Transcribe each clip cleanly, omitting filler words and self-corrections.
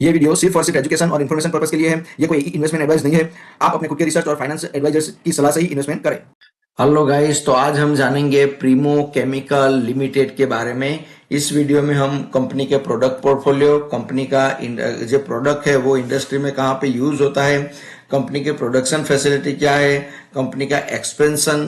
ये वीडियो सिर्फ और सिर्फ एजुकेशन और इन्फॉर्मेशन पर्पस के लिए है। ये कोई इन्वेस्टमेंट एडवाइस नहीं है। आप अपने खुद के रिसर्च और फाइनेंस एडवाइजर्स की सलाह से ही इन्वेस्टमेंट करें। हेलो गाइस, तो आज हम जानेंगे प्रीमो केमिकल लिमिटेड के बारे में। इस वीडियो में हम कंपनी के प्रोडक्ट पोर्टफोलियो, कंपनी का जो प्रोडक्ट है वो इंडस्ट्री में कहाँ पे यूज होता है, कंपनी के प्रोडक्शन फैसिलिटी क्या है, कंपनी का एक्सपेंशन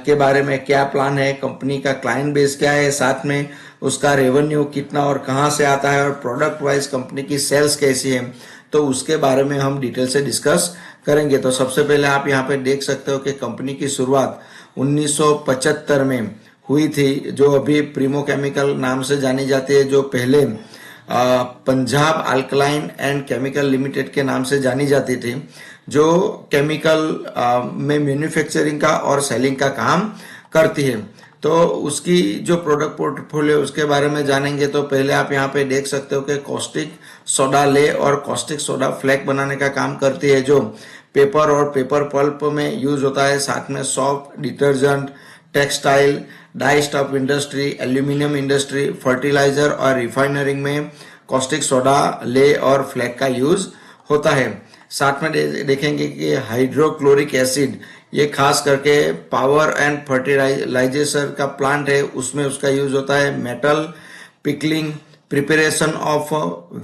के बारे में क्या प्लान है, कंपनी का क्लाइंट बेस क्या है, साथ में उसका रेवेन्यू कितना और कहाँ से आता है, और प्रोडक्ट वाइज कंपनी की सेल्स कैसी है, तो उसके बारे में हम डिटेल से डिस्कस करेंगे। तो सबसे पहले आप यहाँ पे देख सकते हो कि कंपनी की शुरुआत 1975 में हुई थी, जो अभी प्रीमो केमिकल नाम से जानी जाती है, जो पहले Punjab alkaline and chemical limited के नाम से जानी जाती थी, जो केमिकल में मैन्युफैक्चरिंग का और सेलिंग का काम करती है। तो उसकी जो प्रोडक्ट पोर्टफोलियो उसके बारे में जानेंगे। तो पहले आप यहाँ पे देख सकते हो कि कॉस्टिक सोडा ले और कॉस्टिक सोडा फ्लैक बनाने का काम करती है, जो पेपर और पेपर पल्प में यूज होता है। साथ में soft detergent, textile, dye stuff industry, aluminium industry, fertiliser और रिफाइनरिंग में कॉस्टिक सोडा ले और फ्लैक का यूज होता है। साथ में देखेंगे कि हाइड्रोक्लोरिक एसिड, ये खास करके पावर एंड फर्टिलाइजेशन का प्लांट है, उसमें उसका यूज होता है। Metal pickling, preparation of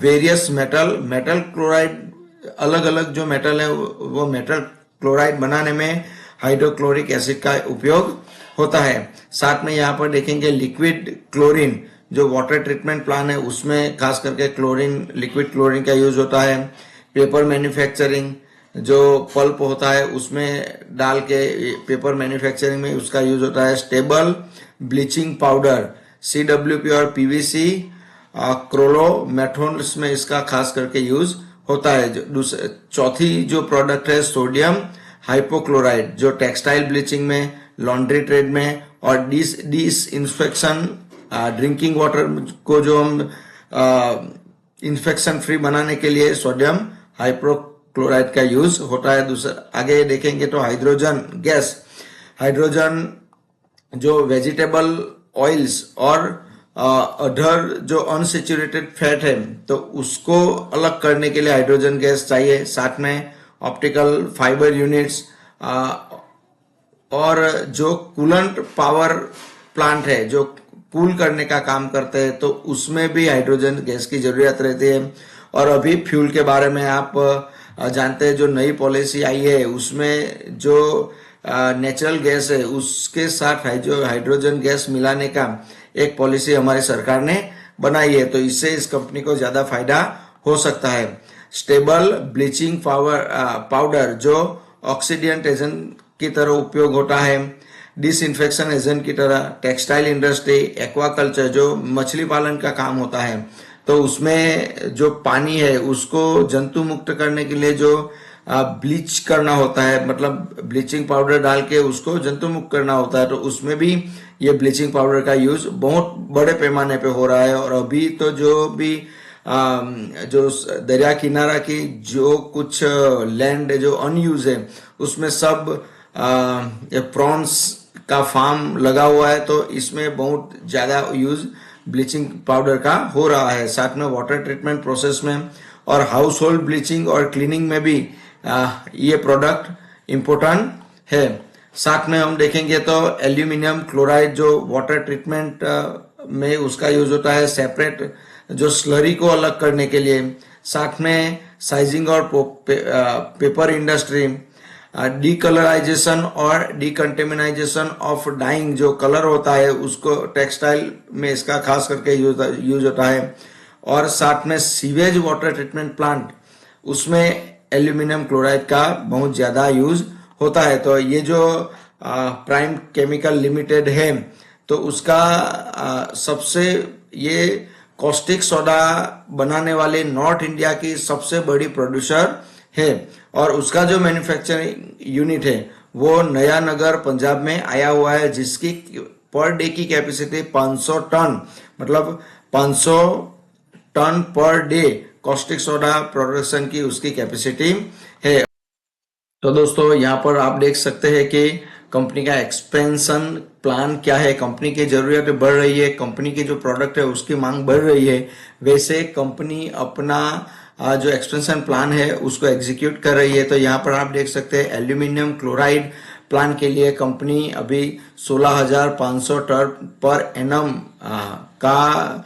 various metal chloride, अलग अलग जो मेटल है वो मेटल क्लोराइड बनाने में हाइड्रोक्लोरिक एसिड का उपयोग होता है। साथ में यहाँ पर देखेंगे लिक्विड क्लोरीन, जो वाटर ट्रीटमेंट प्लांट है उसमें खास करके क्लोरीन, लिक्विड क्लोरीन का यूज होता है। पेपर मैन्युफैक्चरिंग, जो पल्प होता है उसमें डाल के पेपर मैन्युफैक्चरिंग में उसका यूज होता है। स्टेबल ब्लीचिंग पाउडर, CWP और PVC क्रोलोमेथोन्स में इसका खास करके यूज होता है। चौथी जो प्रोडक्ट है सोडियम हाइपोक्लोराइड, जो टेक्सटाइल ब्लीचिंग में, लॉन्ड्री ट्रेड में और डिसइंफेक्शन, ड्रिंकिंग वाटर को जो हम इन्फेक्शन फ्री बनाने के लिए सोडियम हाइपोक्लोराइड का यूज होता है। दूसरा आगे देखेंगे तो हाइड्रोजन गैस, हाइड्रोजन जो वेजिटेबल ऑयल्स और अदर जो अनसेचुरेटेड फैट है, तो उसको अलग करने के लिए हाइड्रोजन गैस चाहिए। साथ में ऑप्टिकल फाइबर यूनिट्स और जो कूलेंट पावर प्लांट है, जो कूल करने का काम करते हैं, तो उसमें भी हाइड्रोजन गैस की जरूरत रहती है। और अभी फ्यूल के बारे में आप जानते हैं, जो नई पॉलिसी आई है उसमें जो नेचुरल गैस है उसके साथ हाइड्रोजन गैस मिलाने का एक पॉलिसी हमारी सरकार ने बनाई है, तो इससे इस कंपनी को ज्यादा फायदा हो सकता है। स्टेबल ब्लीचिंग पाउडर, जो ऑक्सीडेंट एजेंट की तरह उपयोग होता है, डिसइंफेक्शन एजेंट की तरह। टेक्सटाइल इंडस्ट्री, एक्वाकल्चर, जो मछली पालन का काम होता है, तो उसमें जो पानी है उसको जंतु मुक्त करने के लिए जो ब्लीच करना होता है, मतलब ब्लीचिंग पाउडर डाल के उसको जंतु मुक्त करना होता है, तो उसमें भी ये ब्लीचिंग पाउडर का यूज बहुत बड़े पैमाने पे हो रहा है। और अभी तो जो भी जो दरिया किनारा की जो कुछ लैंड जो अनयूज है उसमें सब प्रॉन्स का फार्म लगा हुआ है, तो इसमें बहुत ज्यादा यूज ब्लीचिंग पाउडर का हो रहा है। साथ में वाटर ट्रीटमेंट प्रोसेस में और हाउस होल्ड ब्लीचिंग और क्लीनिंग में भी ये प्रोडक्ट इम्पोर्टेंट है। साथ में हम देखेंगे तो एल्यूमिनियम क्लोराइड, जो वाटर ट्रीटमेंट में उसका यूज होता है, सेपरेट जो स्लरी को अलग करने के लिए। साथ में साइजिंग और पेपर इंडस्ट्री, डीकलराइजेशन और डीकंटेमिनाइजेशन ऑफ डाइंग, जो कलर होता है उसको टेक्सटाइल में इसका खास करके यूज होता है। और साथ में सीवेज वाटर ट्रीटमेंट प्लांट, उसमें एल्यूमिनियम क्लोराइड का बहुत ज्यादा यूज होता है। तो ये जो प्राइम केमिकल लिमिटेड है, तो उसका सबसे ये कॉस्टिक सोडा बनाने वाले नॉर्थ इंडिया की सबसे बड़ी प्रोड्यूसर है। और उसका जो मैन्युफैक्चरिंग यूनिट है वो नया नगर पंजाब में आया हुआ है, जिसकी पर डे की कैपेसिटी 500 टन, मतलब 500 ton per day caustic soda production की उसकी कैपेसिटी है। तो दोस्तों यहाँ पर आप देख सकते हैं कि कंपनी का एक्सपेंशन प्लान क्या है, कंपनी की जरूरतें बढ़ रही है, कंपनी की जो प्रोडक्ट है उसकी मांग बढ़ रही है, वैसे कंपनी अपना जो एक्सपेंशन प्लान है उसको एग्जीक्यूट कर रही है। तो यहाँ पर आप देख सकते हैं एल्यूमिनियम क्लोराइड प्लान के लिए कंपनी अभी 16,500 टन पर एनम का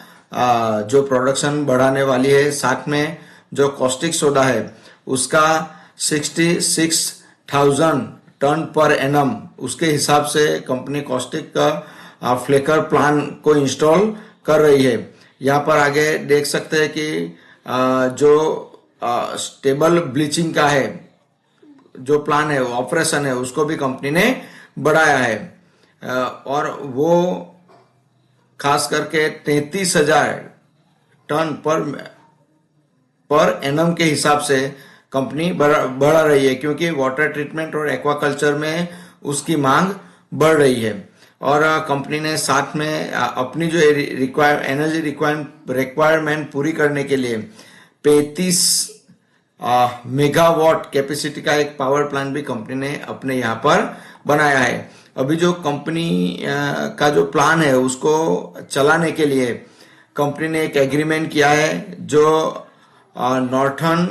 जो प्रोडक्शन बढ़ाने वाली है। साथ में जो कॉस्टिक सोडा है उसका 66,000 टन पर एनम उसके हिसाब से कंपनी कॉस्टिक का फ्लेकर प्लान को इंस्टॉल कर रही है। यहाँ पर आगे देख सकते हैं कि जो स्टेबल ब्लीचिंग का है जो प्लान है, वो ऑपरेशन है, उसको भी कंपनी ने बढ़ाया है और वो खास करके 33,000 टन पर एनम के हिसाब से कंपनी बढ़ा रही है, क्योंकि वाटर ट्रीटमेंट और एक्वाकल्चर में उसकी मांग बढ़ रही है। और कंपनी ने साथ में अपनी जो एनर्जी रिक्वायरमेंट पूरी करने के लिए 35 मेगावाट कैपेसिटी का एक पावर प्लांट भी कंपनी ने अपने यहाँ पर बनाया है। अभी जो कंपनी का जो प्लान है उसको चलाने के लिए कंपनी ने एक एग्रीमेंट किया है जो नॉर्थर्न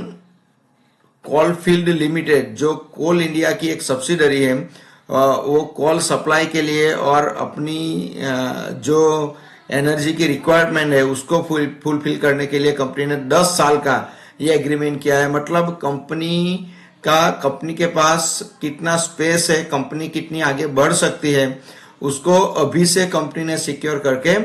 कोलफील्ड लिमिटेड, जो कोल इंडिया की एक सब्सिडरी है, वो कोल सप्लाई के लिए और अपनी जो एनर्जी की रिक्वायरमेंट है उसको फुलफिल करने के लिए कंपनी ने 10 साल का ये एग्रीमेंट किया है। मतलब कंपनी के पास कितना स्पेस है, कंपनी कितनी आगे बढ़ सकती है, उसको अभी से कंपनी ने सिक्योर करके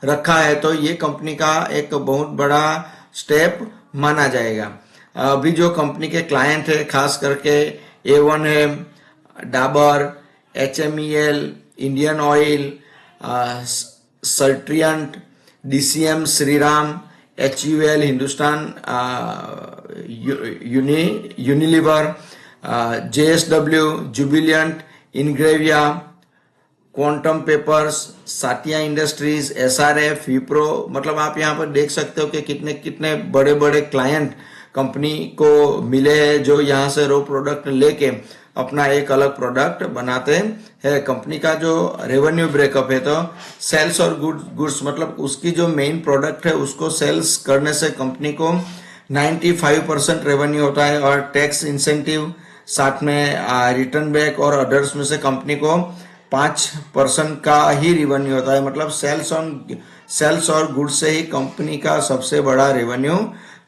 रखा है। तो ये कंपनी का एक बहुत बड़ा स्टेप माना जाएगा। अभी जो कंपनी के क्लाइंट है खास करके A1 है, डाबर, HMEL, इंडियन ऑयल, सर्ट्रियंट, DCM, Shriram, HUL, Hindustan Unilever, JSW, Jubilant, Ingrevia, Quantum Papers, Satia Industries, SRF, Wipro. मतलब आप यहाँ पर देख सकते हो कि कितने कितने बड़े बड़े क्लाइंट कंपनी को मिले हैं जो यहाँ से रो प्रोडक्ट लेके अपना एक अलग प्रोडक्ट बनाते हैं। कंपनी का जो रेवेन्यू ब्रेकअप है, तो सेल्स और गुड्स मतलब उसकी जो मेन प्रोडक्ट है उसको सेल्स करने से कंपनी को 95% रेवेन्यू होता है और टैक्स इंसेंटिव साथ में रिटर्न बैक और अदर्स में से कंपनी को 5% का ही रेवेन्यू होता है। मतलब सेल्स और गुड्स से ही कंपनी का सबसे बड़ा रेवेन्यू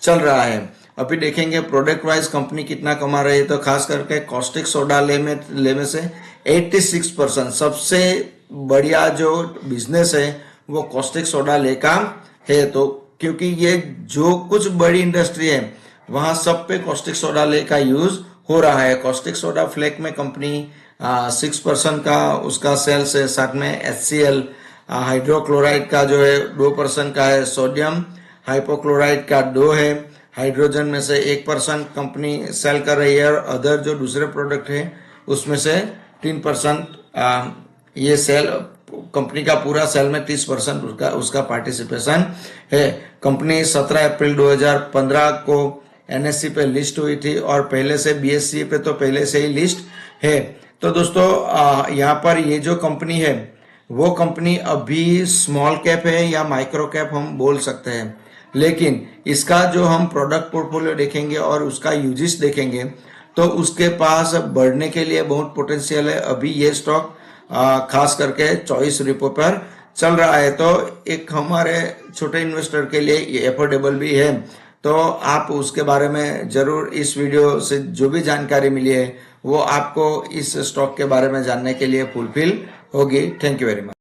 चल रहा है। अभी देखेंगे प्रोडक्ट वाइज कंपनी कितना कमा रही है। तो खास करके कॉस्टिक सोडा ले में से 86% सबसे बढ़िया जो बिजनेस है वो कॉस्टिक सोडा ले का है। तो क्योंकि ये जो कुछ बड़ी इंडस्ट्री है वहां सब पे कॉस्टिक सोडा ले का यूज हो रहा है। कॉस्टिक सोडा फ्लेक में कंपनी 6% का उसका सेल्स है। साथ में HCl हाइड्रोक्लोराइड का जो है 2% का है। सोडियम हाइपोक्लोराइड का 2 है। हाइड्रोजन में से 1% कंपनी सेल कर रही है और अदर जो दूसरे प्रोडक्ट है उसमें से 3% ये सेल कंपनी का पूरा सेल में 30% उसका पार्टिसिपेशन है। कंपनी 17 अप्रैल 2015 को NSE पे लिस्ट हुई थी और पहले से BSE पे तो पहले से ही लिस्ट है। तो दोस्तों यहाँ पर ये जो कंपनी है वो कंपनी अभी स्मॉल कैप है या माइक्रो कैप हम बोल सकते हैं, लेकिन इसका जो हम प्रोडक्ट पोर्टफोलियो देखेंगे और उसका यूजेस देखेंगे तो उसके पास बढ़ने के लिए बहुत पोटेंशियल है। अभी ये स्टॉक खास करके चॉइस रिपो पर चल रहा है, तो एक हमारे छोटे इन्वेस्टर के लिए ये एफोर्डेबल भी है। तो आप उसके बारे में जरूर इस वीडियो से जो भी जानकारी मिली है वो आपको इस स्टॉक के बारे में जानने के लिए फुलफिल होगी। Thank you very much.